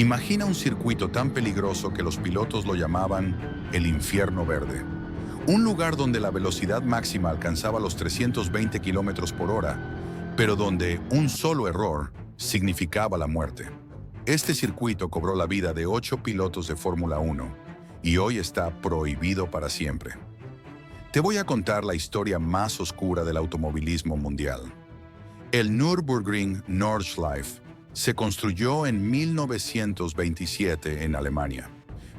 Imagina un circuito tan peligroso que los pilotos lo llamaban el infierno verde. Un lugar donde la velocidad máxima alcanzaba los 320 kilómetros por hora, pero donde un solo error significaba la muerte. Este circuito cobró la vida de 8 pilotos de Fórmula 1 y hoy está prohibido para siempre. Te voy a contar la historia más oscura del automovilismo mundial. El Nürburgring Nordschleife se construyó en 1927 en Alemania.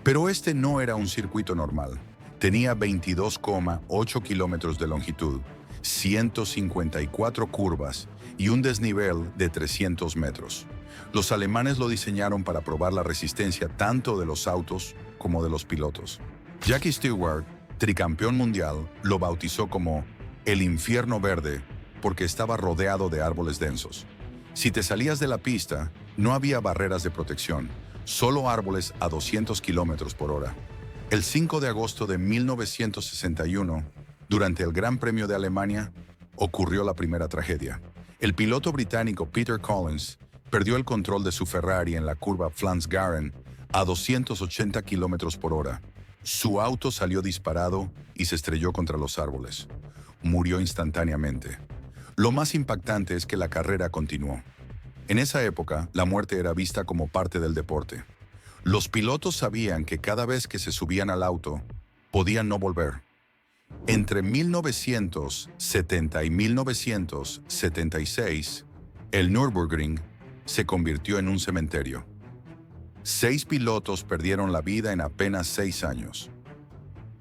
Pero este no era un circuito normal. Tenía 22,8 kilómetros de longitud, 154 curvas y un desnivel de 300 metros. Los alemanes lo diseñaron para probar la resistencia tanto de los autos como de los pilotos. Jackie Stewart, tricampeón mundial, lo bautizó como el infierno verde porque estaba rodeado de árboles densos. Si te salías de la pista, no había barreras de protección, solo árboles a 200 kilómetros por hora. El 5 de agosto de 1961, durante el Gran Premio de Alemania, ocurrió la primera tragedia. El piloto británico Peter Collins perdió el control de su Ferrari en la curva Flans-Garren a 280 kilómetros por hora. Su auto salió disparado y se estrelló contra los árboles. Murió instantáneamente. Lo más impactante es que la carrera continuó. En esa época, la muerte era vista como parte del deporte. Los pilotos sabían que cada vez que se subían al auto, podían no volver. Entre 1970 y 1976, el Nürburgring se convirtió en un cementerio. 6 pilotos perdieron la vida en apenas 6 años.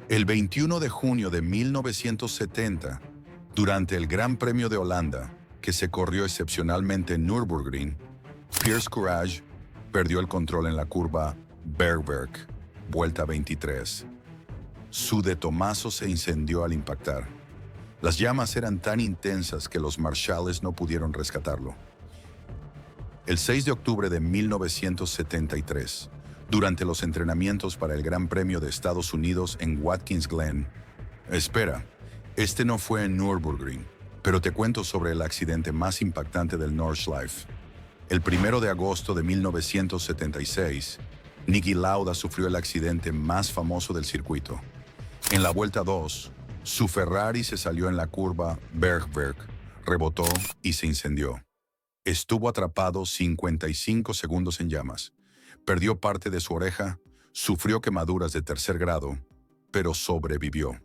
El 21 de junio de 1970, durante el Gran Premio de Holanda, que se corrió excepcionalmente en Nürburgring, Piers Courage perdió el control en la curva Bergwerk, vuelta 23. Su de Tomaso se incendió al impactar. Las llamas eran tan intensas que los marshales no pudieron rescatarlo. El 6 de octubre de 1973, durante los entrenamientos para el Gran Premio de Estados Unidos en Watkins Glen. Espera, este no fue en Nürburgring, pero te cuento sobre el accidente más impactante del Nordschleife. El 1 de agosto de 1976, Niki Lauda sufrió el accidente más famoso del circuito. En la vuelta 2, su Ferrari se salió en la curva Bergwerk, rebotó y se incendió. Estuvo atrapado 55 segundos en llamas. Perdió parte de su oreja, sufrió quemaduras de 3er grado, pero sobrevivió.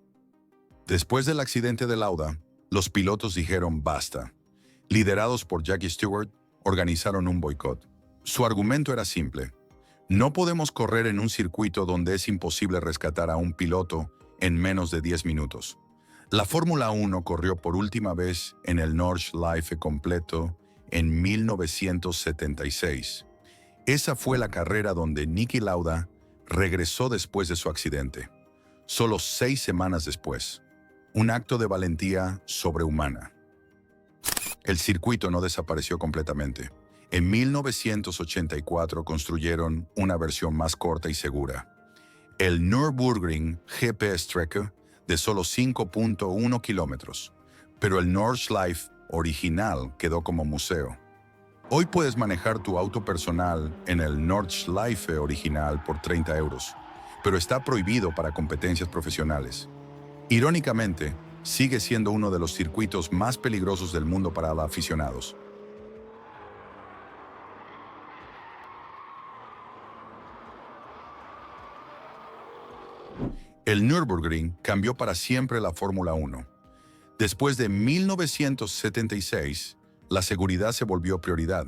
Después del accidente de Lauda, los pilotos dijeron basta. Liderados por Jackie Stewart, organizaron un boicot. Su argumento era simple. No podemos correr en un circuito donde es imposible rescatar a un piloto en menos de 10 minutos. La Fórmula 1 corrió por última vez en el Nordschleife completo en 1976. Esa fue la carrera donde Niki Lauda regresó después de su accidente. Solo 6 semanas después. Un acto de valentía sobrehumana. El circuito no desapareció completamente. En 1984 construyeron una versión más corta y segura. El Nürburgring GP Strecke de solo 5.1 kilómetros. Pero el Nordschleife original quedó como museo. Hoy puedes manejar tu auto personal en el Nordschleife original por 30 euros, pero está prohibido para competencias profesionales. Irónicamente, sigue siendo uno de los circuitos más peligrosos del mundo para los aficionados. El Nürburgring cambió para siempre la Fórmula 1. Después de 1976, la seguridad se volvió prioridad.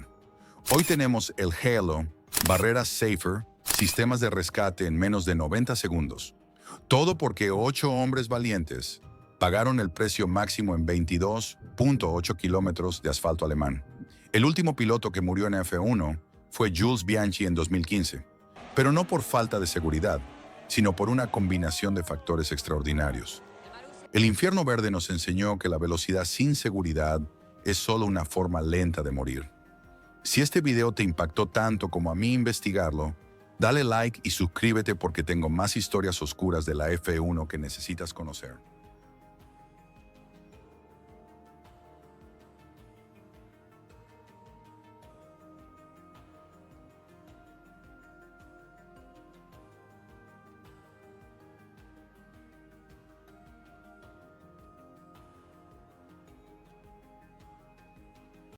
Hoy tenemos el Halo, barreras Safer, sistemas de rescate en menos de 90 segundos. Todo porque 8 hombres valientes pagaron el precio máximo en 22.8 kilómetros de asfalto alemán. El último piloto que murió en F1 fue Jules Bianchi en 2015, pero no por falta de seguridad, sino por una combinación de factores extraordinarios. El infierno verde nos enseñó que la velocidad sin seguridad es solo una forma lenta de morir. Si este video te impactó tanto como a mí investigarlo, dale like y suscríbete porque tengo más historias oscuras de la F1 que necesitas conocer.